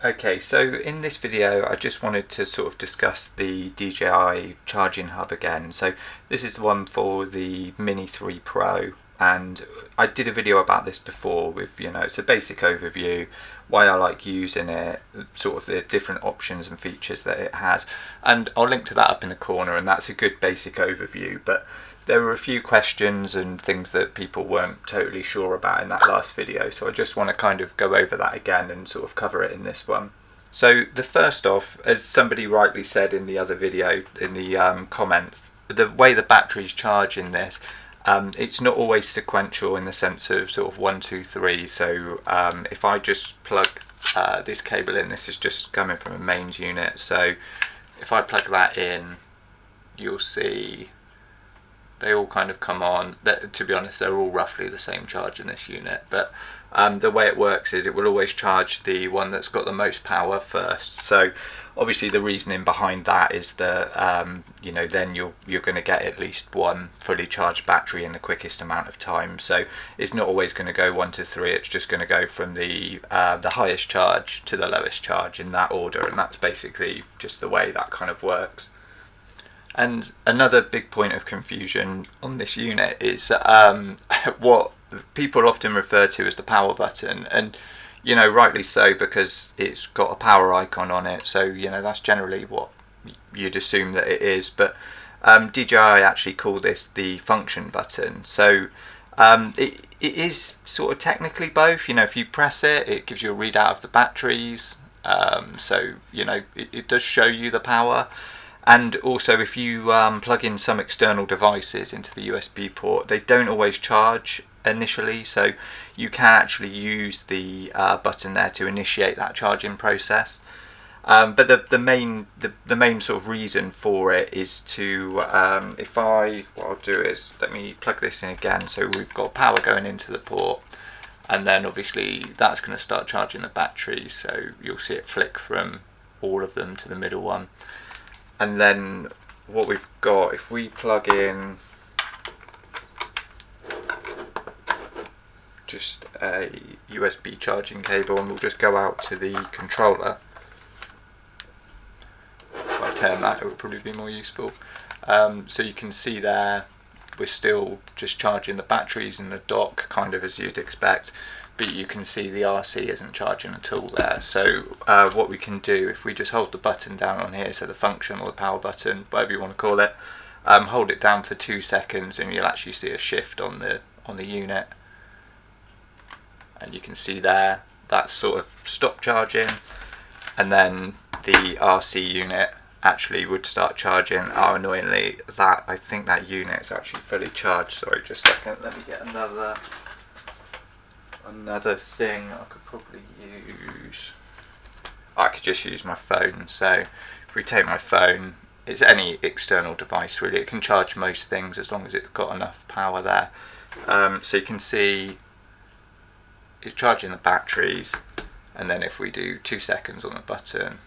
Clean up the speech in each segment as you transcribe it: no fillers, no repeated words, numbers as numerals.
Okay, so in this video I just wanted to sort of discuss the DJI charging hub again. So this is the one for the Mini 3 Pro, and I did a video about this before with, it's a basic overview, why I like using it, sort of the different options and features that it has, and I'll link to that up in the corner, and that's a good basic overview. But there were a few questions and things that people weren't totally sure about in that last video, so I just want to kind of go over that again and sort of cover it in this one. So the first off, as somebody rightly said in the other video, in the comments, the way the batteries charge in this, it's not always sequential in the sense of sort of 1, 2, 3. So if I just plug this cable in, this is just coming from a mains unit, so if I plug that in, you'll see they all kind of come on. To be honest, they're all roughly the same charge in this unit, but the way it works is it will always charge the one that's got the most power first. So obviously the reasoning behind that is that then you're going to get at least one fully charged battery in the quickest amount of time. So it's not always going to go 1 to 3. It's just going to go from the highest charge to the lowest charge in that order, and that's basically just the way that kind of works. And another big point of confusion on this unit is what people often refer to as the power button, and rightly so, because it's got a power icon on it, so that's generally what you'd assume that it is. But DJI actually call this the function button. So it is sort of technically both. If you press it, it gives you a readout of the batteries, so it does show you the power. And also, if you plug in some external devices into the USB port, they don't always charge initially, so you can actually use the button there to initiate that charging process. But the main sort of reason for it is to, what I'll do is, let me plug this in again. So we've got power going into the port, and then obviously that's going to start charging the batteries. So you'll see it flick from all of them to the middle one. And then what we've got, if we plug in just a USB charging cable, and we'll just go out to the controller. If I turn that, it would probably be more useful. So you can see there, we're still just charging the batteries in the dock, kind of as you'd expect, but you can see the RC isn't charging at all there. So what we can do, if we just hold the button down on here, so the function or the power button, whatever you want to call it, hold it down for 2 seconds, and you'll actually see a shift on the unit. And you can see there, that's sort of stopped charging, and then the RC unit actually would start charging. Oh, annoyingly, I think that unit is actually fully charged. Sorry, just a second, let me get another thing I could probably use. I could just use my phone. So if we take my phone, it's any external device really, it can charge most things as long as it's got enough power there. So you can see it's charging the batteries, and then if we do 2 seconds on the button,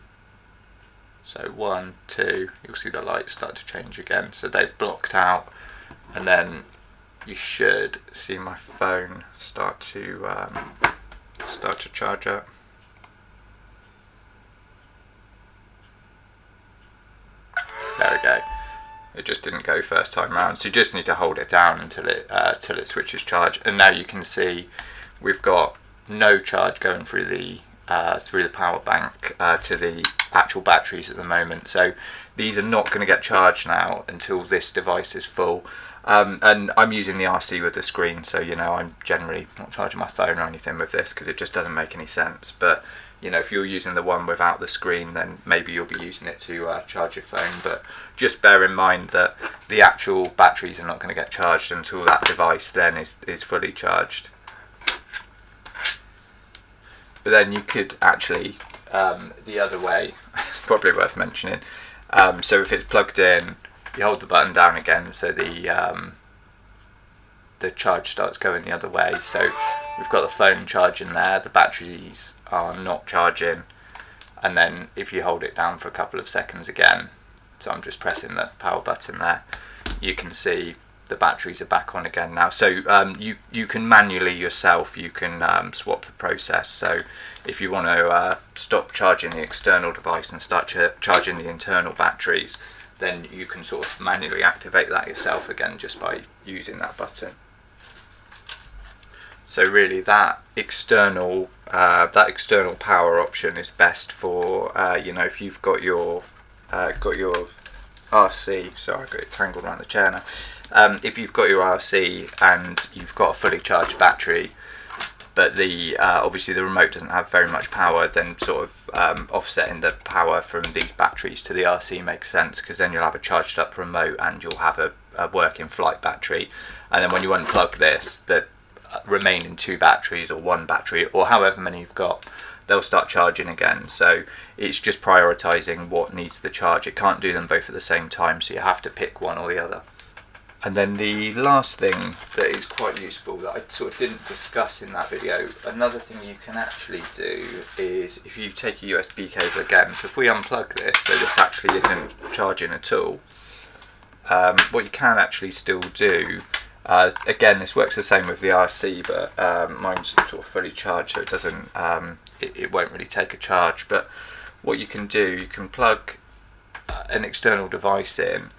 so 1, 2, you'll see the lights start to change again, so they've blocked out, and then you should see my phone start to charge up. There we go. It just didn't go first time round, so you just need to hold it down until it switches charge. And now you can see we've got no charge going through the power bank to the actual batteries at the moment. So these are not going to get charged now until this device is full. And I'm using the RC with the screen, so I'm generally not charging my phone or anything with this because it just doesn't make any sense. But if you're using the one without the screen, then maybe you'll be using it to charge your phone. But just bear in mind that the actual batteries are not going to get charged until that device then is fully charged. But then you could actually, the other way, it's probably worth mentioning. So if it's plugged in, you hold the button down again, so the charge starts going the other way. So we've got the phone charging there, the batteries are not charging, and then if you hold it down for a couple of seconds again, so I'm just pressing the power button there, you can see the batteries are back on again now. So you can manually yourself, you can swap the process. So if you want to stop charging the external device and start charging the internal batteries, then you can sort of manually activate that yourself again just by using that button. So really that external power option is best for you know, if you've got your RC, sorry, I got it tangled around the chair now. If you've got your RC and you've got a fully charged battery, but the obviously the remote doesn't have very much power, then sort of offsetting the power from these batteries to the RC makes sense, because then you'll have a charged up remote and you'll have a working flight battery. And then when you unplug this, the remaining 2 batteries or 1 battery or however many you've got, they'll start charging again. So it's just prioritizing what needs the charge. It can't do them both at the same time, so you have to pick one or the other. And then the last thing that is quite useful that I sort of didn't discuss in that video, another thing you can actually do is if you take a USB cable again, so if we unplug this, so this actually isn't charging at all, what you can actually still do, again this works the same with the RC, but mine's sort of fully charged, so it doesn't, it won't really take a charge. But what you can do, you can plug an external device in,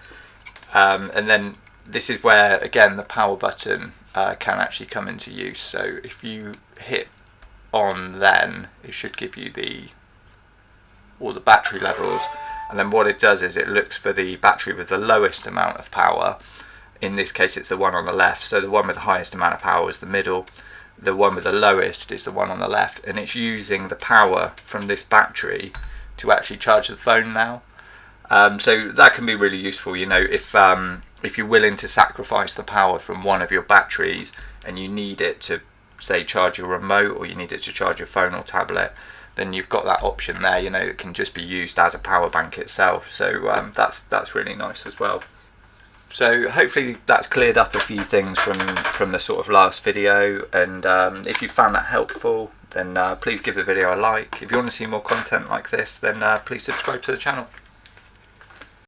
and then this is where again the power button can actually come into use. So if you hit on, then it should give you all the battery levels, and then what it does is it looks for the battery with the lowest amount of power. In this case it's the one on the left, so the one with the highest amount of power is the middle, the one with the lowest is the one on the left, and it's using the power from this battery to actually charge the phone now. So that can be really useful, you know, if you're willing to sacrifice the power from one of your batteries and you need it to, say, charge your remote, or you need it to charge your phone or tablet, then you've got that option there. You know, it can just be used as a power bank itself. So that's really nice as well. So hopefully that's cleared up a few things from the sort of last video, and if you found that helpful, then please give the video a like. If you want to see more content like this, then please subscribe to the channel.